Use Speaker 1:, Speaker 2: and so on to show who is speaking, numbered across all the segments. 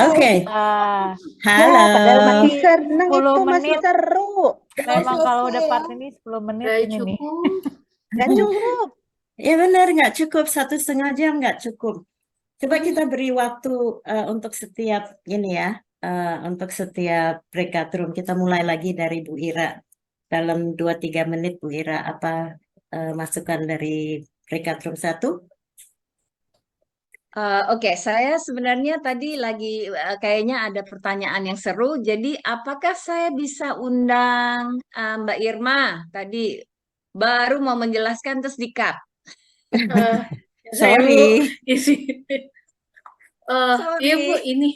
Speaker 1: Oke,
Speaker 2: Ah,
Speaker 3: Ya, padahal
Speaker 1: halo.
Speaker 3: masih
Speaker 2: ini
Speaker 3: seneng
Speaker 2: 10
Speaker 3: itu, masih
Speaker 2: menit.
Speaker 3: seru.
Speaker 2: Memang kalau udah part ini 10 menit
Speaker 4: Gak
Speaker 2: ini nih.
Speaker 4: cukup.
Speaker 3: Gak cukup.
Speaker 1: Ya benar, nggak cukup. 1,5 jam nggak cukup. Coba kita
Speaker 4: Hmm.
Speaker 1: beri waktu untuk setiap ini ya, untuk setiap breakout room. Kita mulai lagi dari Bu Ira. Dalam 2-3 menit, Bu Ira, apa masukan dari breakout room 1?
Speaker 5: Oke, saya sebenarnya tadi lagi kayaknya ada pertanyaan yang seru. Jadi, apakah saya bisa undang Mbak Irma tadi baru mau menjelaskan terus di-cut?
Speaker 4: Eh, saya Bu,
Speaker 1: Sorry.
Speaker 4: isi. Iya Bu,
Speaker 5: Sorry.
Speaker 4: ini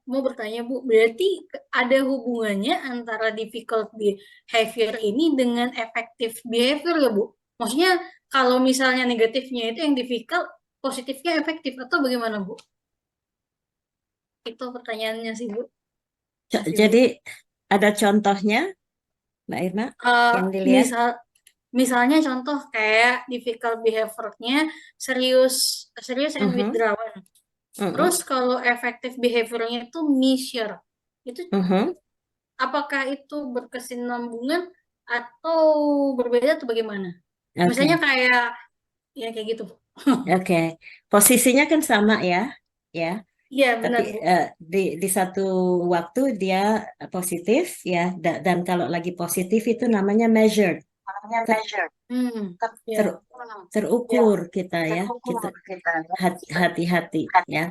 Speaker 4: mau bertanya Bu, berarti ada hubungannya antara difficult behavior ini dengan effective behavior ya Bu? Maksudnya kalau misalnya negatifnya itu yang difficult, positifnya efektif atau bagaimana Bu? Itu pertanyaannya sih Bu. Masih Bu.
Speaker 1: Jadi ada contohnya, Mbak Irma,
Speaker 4: Eh,
Speaker 1: yang dilihat?
Speaker 4: misal misalnya contoh kayak difficult behavior-nya serius serius and
Speaker 1: Mhm,
Speaker 4: withdrawn. Terus
Speaker 1: mhm,
Speaker 4: kalau effective behavior-nya itu measure. Itu
Speaker 1: mhm.
Speaker 4: apakah itu berkesinambungan atau berbeda atau bagaimana? Misalnya
Speaker 1: Oke,
Speaker 4: kayak ya kayak gitu.
Speaker 1: oke. Posisinya kan sama ya, ya.
Speaker 4: Iya
Speaker 1: Tapi
Speaker 4: benar Bu.
Speaker 1: di satu waktu dia positif ya, dan kalau lagi positif itu namanya measured, ter-
Speaker 4: Hmm.
Speaker 1: ter-
Speaker 4: Ya.
Speaker 1: terukur kita ya, kita hati-hati ya.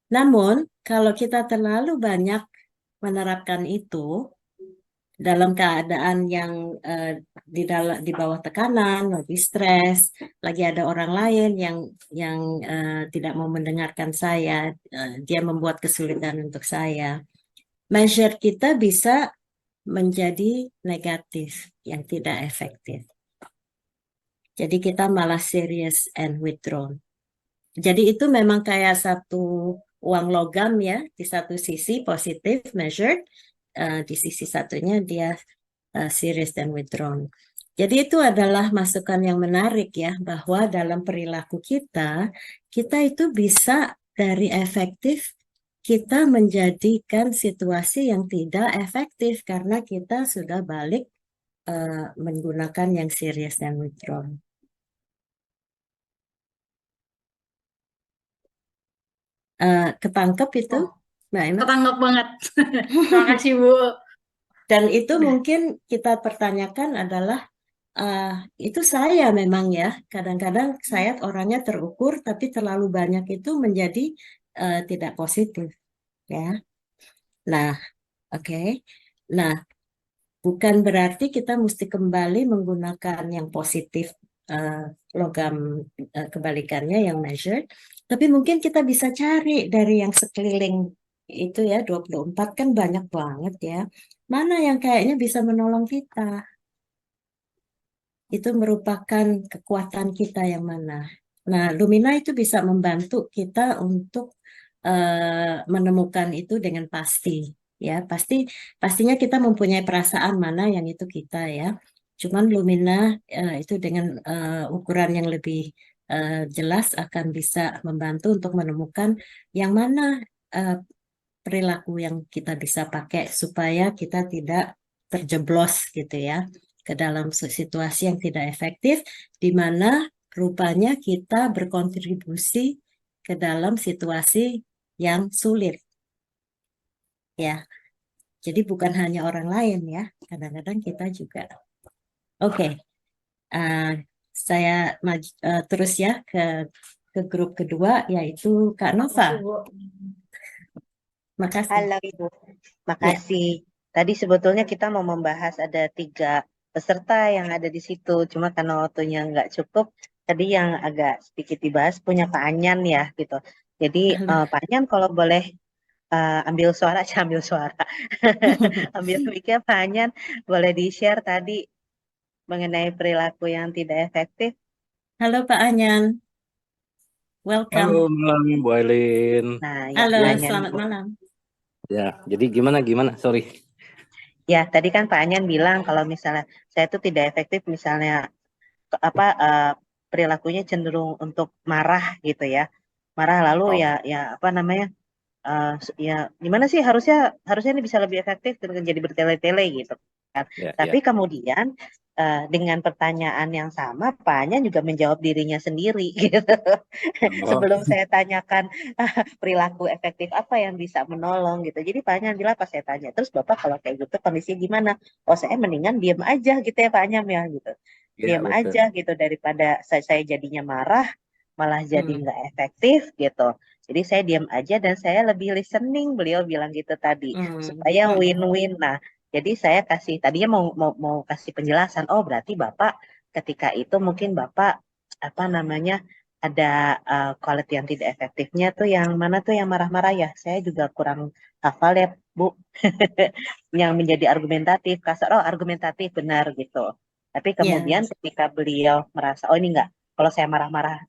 Speaker 1: Namun kalau kita terlalu banyak menerapkan itu dalam keadaan yang di bawah tekanan, lagi stres, lagi ada orang lain yang tidak mau mendengarkan saya, dia membuat kesulitan untuk saya. Measure kita bisa menjadi negatif, yang tidak efektif. Jadi kita malah serious and withdrawn. Jadi itu memang kayak satu uang logam ya, di satu sisi positif, measured, di sisi satunya dia serious dan withdrawn. Jadi itu adalah masukan yang menarik ya, bahwa dalam perilaku kita, kita itu bisa dari efektif, kita menjadikan situasi yang tidak efektif karena kita sudah balik menggunakan yang serious dan withdrawn. Ketangkep itu,
Speaker 4: Oh,
Speaker 1: Mbak Emma?
Speaker 4: ketangkap banget. Terima kasih Bu.
Speaker 1: Dan itu
Speaker 4: Udah.
Speaker 1: mungkin kita pertanyakan adalah eh, itu saya memang ya, kadang-kadang saya orangnya terukur, tapi terlalu banyak itu menjadi tidak positif ya. Nah, oke. Nah, bukan berarti kita mesti kembali menggunakan yang positif, eh, logam kebalikannya yang measured, tapi mungkin kita bisa cari dari yang sekeliling itu ya, 24 kan banyak banget ya. Mana yang kayaknya bisa menolong kita? Itu merupakan kekuatan kita yang mana. Nah, Lumina itu bisa membantu kita untuk menemukan itu dengan pasti. Ya, pastinya kita mempunyai perasaan mana yang itu kita ya. Cuman Lumina itu dengan ukuran yang lebih jelas akan bisa membantu untuk menemukan yang mana eh, perilaku yang kita bisa pakai supaya kita tidak terjeblos gitu ya ke dalam situasi yang tidak efektif, di mana rupanya kita berkontribusi ke dalam situasi yang sulit ya. Jadi bukan hanya orang lain ya, kadang-kadang kita juga. Oke, uh, saya terus ya ke grup kedua yaitu Kak Nova.
Speaker 4: Makasih Bu.
Speaker 1: Makasih.
Speaker 3: Halo Ibu,
Speaker 1: Ya,
Speaker 3: makasih. Tadi sebetulnya kita mau membahas ada 3 peserta yang ada di situ. Cuma karena waktunya nggak cukup, tadi yang agak sedikit dibahas punya Pak Anyan ya gitu. Jadi Pak Anyan kalau boleh ambil suara, ambil suara. Ambil mic-nya Pak Anyan, boleh di-share tadi mengenai perilaku yang tidak efektif.
Speaker 1: halo Pak Anyan,
Speaker 6: Halo
Speaker 1: welcome.
Speaker 6: malam Bu Aileen.
Speaker 3: Nah, ya
Speaker 1: Halo,
Speaker 3: Pak Anyan.
Speaker 1: selamat malam.
Speaker 6: Ya, jadi gimana? Sorry.
Speaker 3: Ya, tadi kan Pak Anyan bilang kalau misalnya saya itu tidak efektif, misalnya perilakunya cenderung untuk marah gitu ya. marah lalu
Speaker 6: Oh,
Speaker 3: ya apa namanya, ya gimana sih, harusnya ini bisa lebih efektif dengan jadi bertele-tele gitu kan.
Speaker 6: ya,
Speaker 3: Tapi
Speaker 6: ya.
Speaker 3: kemudian dengan pertanyaan yang sama, Pak Anyan juga menjawab dirinya sendiri gitu.
Speaker 6: Oh,
Speaker 3: Sebelum saya tanyakan perilaku efektif apa yang bisa menolong gitu. Jadi Pak Anyan bilang pas saya tanya, terus Bapak kalau kayak gitu kondisinya gimana? Oh saya mendingan diem aja gitu ya Pak Anyan ya gitu.
Speaker 6: ya
Speaker 3: Diem
Speaker 6: betul.
Speaker 3: aja gitu daripada saya jadinya marah, malah jadi
Speaker 1: Hmm,
Speaker 3: nggak efektif gitu. Jadi saya diam aja dan saya lebih listening, beliau bilang gitu tadi, supaya
Speaker 1: hmm.
Speaker 3: win-win. Nah, jadi saya kasih tadinya mau kasih penjelasan. Oh, berarti Bapak ketika itu mungkin Bapak apa namanya ada quality yang tidak efektifnya tuh yang mana tuh yang marah-marah ya. Saya juga kurang hafal ya, Bu. Yang menjadi argumentatif, kasar, oh argumentatif benar gitu. Tapi
Speaker 1: Ya,
Speaker 3: kemudian ketika beliau merasa, oh ini enggak, kalau saya marah-marah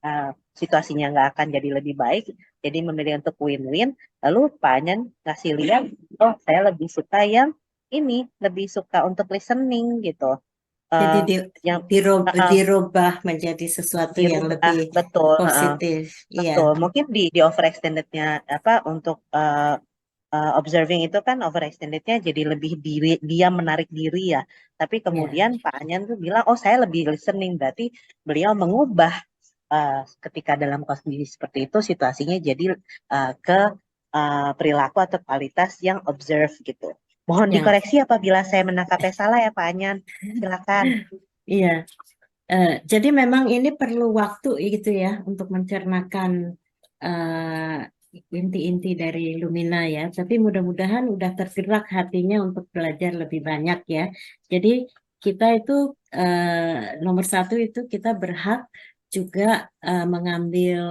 Speaker 3: situasinya nggak akan jadi lebih baik, jadi memilih untuk win-win. Lalu Pak Anyan ngasih lihat, oh saya lebih suka yang ini, lebih suka untuk listening gitu.
Speaker 1: jadi
Speaker 3: Eh yang
Speaker 1: dirubah menjadi sesuatu yang
Speaker 3: dirubah,
Speaker 1: lebih
Speaker 3: betul,
Speaker 1: positif. Iya,
Speaker 3: betul. Mungkin di overextendednya apa untuk observing itu kan overextendednya jadi lebih dia menarik diri ya. Tapi
Speaker 1: ya.
Speaker 3: kemudian Pak Anyan tuh bilang, oh saya lebih listening, berarti beliau mengubah ketika dalam kondisi seperti itu situasinya jadi ke perilaku atau kualitas yang observe gitu. Mohon
Speaker 1: Ya,
Speaker 3: dikoreksi apabila saya menangkapnya salah ya Pak Anyan. Silakan.
Speaker 1: iya. Jadi memang ini perlu waktu gitu ya untuk mencernakan inti-inti dari Lumina ya. Tapi mudah-mudahan udah tergerak hatinya untuk belajar lebih banyak ya. Jadi kita itu nomor satu itu kita berhak juga mengambil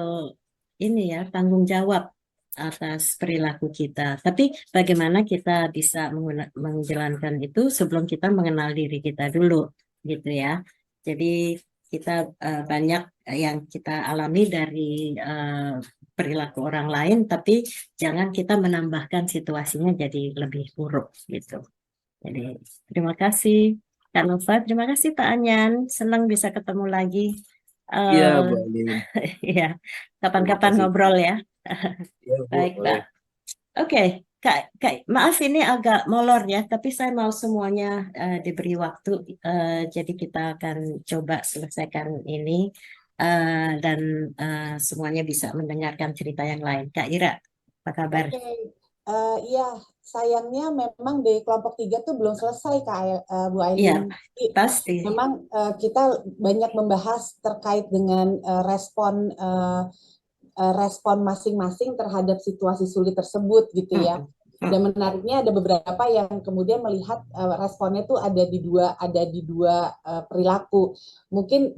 Speaker 1: ini ya tanggung jawab atas perilaku kita. Tapi bagaimana kita bisa menjalankan itu sebelum kita mengenal diri kita dulu gitu ya. Jadi kita banyak yang kita alami dari perilaku orang lain, tapi jangan kita menambahkan situasinya jadi lebih buruk gitu. Jadi terima kasih Kak Nova, terima kasih Pak Anyan, senang bisa ketemu lagi.
Speaker 6: Iya,
Speaker 1: Eh
Speaker 6: Bu Alin.
Speaker 1: ya,
Speaker 6: Terima
Speaker 1: kapan-kapan
Speaker 6: kasih.
Speaker 1: ngobrol ya.
Speaker 6: Iya, Bu,
Speaker 1: Baik, Pak.
Speaker 6: boleh.
Speaker 1: Oke, maaf ini agak molor ya, tapi saya mau semuanya diberi waktu, jadi kita akan coba selesaikan ini dan semuanya bisa mendengarkan cerita yang lain. Kak Ira, apa kabar?
Speaker 7: Oke, iya, sayangnya memang di kelompok 3 tuh belum selesai Kak Bu
Speaker 1: Iya,
Speaker 7: Aileen. Jadi,
Speaker 1: pasti.
Speaker 7: memang kita banyak membahas terkait dengan respon masing-masing terhadap situasi sulit tersebut gitu ya.
Speaker 1: Mm,
Speaker 7: Dan
Speaker 1: mm,
Speaker 7: menariknya ada beberapa yang kemudian melihat responnya tuh ada di dua perilaku. Mungkin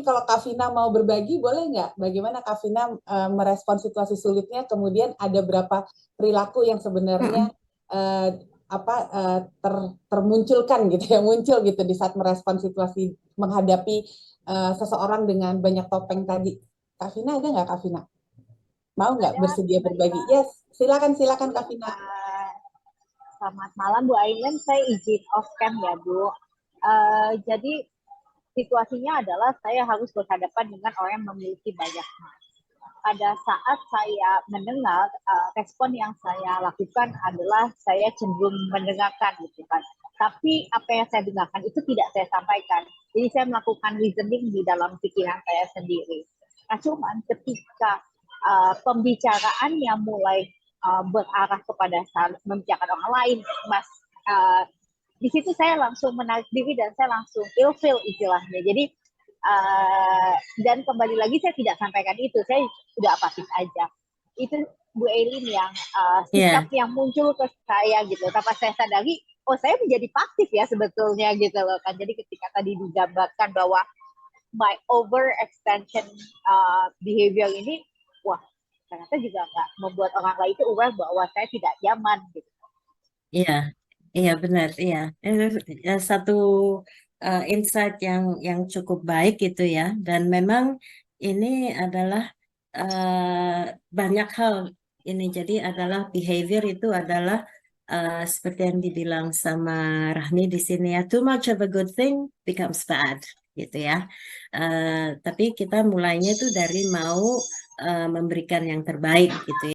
Speaker 7: kalau Kavina mau berbagi boleh nggak? Bagaimana Kavina merespon situasi sulitnya? Kemudian ada berapa perilaku yang sebenarnya
Speaker 1: mm.
Speaker 7: termunculkan gitu ya, muncul gitu di saat merespon situasi menghadapi seseorang dengan banyak topeng tadi. Kavina ada nggak Kavina? Mau nggak
Speaker 8: Ada,
Speaker 7: bersedia berbagi?
Speaker 8: Mbak.
Speaker 7: Yes, silakan Kavina.
Speaker 8: Selamat malam Bu Aileen, saya izin off cam ya Bu. Jadi situasinya adalah saya harus berhadapan dengan orang yang memiliki banyak hal. Pada saat saya mendengar, respon yang saya lakukan adalah saya cenderung mendengarkan gitu kan. Tapi apa yang saya dengarkan itu tidak saya sampaikan. Jadi saya melakukan reasoning di dalam pikiran saya sendiri. Nah, cuman ketika pembicaraan yang mulai berarah kepada membicarakan orang lain, Mas, di situ saya langsung menarik diri dan saya langsung ilfeel istilahnya. Jadi dan kembali lagi saya tidak sampaikan itu, saya sudah apatis aja. Itu Bu Aileen yang sikap yang muncul ke saya gitu. Tanpa saya sadari, oh saya menjadi pasif ya sebetulnya gitu loh kan. Jadi ketika tadi digambarkan bahwa my overextension behavior ini, wah ternyata juga nggak membuat orang lain itu aware bahwa saya tidak nyaman gitu.
Speaker 1: Iya, iya benar, iya. Satu insight yang cukup baik gitu ya. Dan memang ini adalah banyak hal ini. Jadi adalah behavior itu adalah seperti yang dibilang sama Rahmi di sini ya. Too much of a good thing becomes bad gitu ya. Tapi kita mulainya itu dari mau memberikan yang terbaik gitu ya.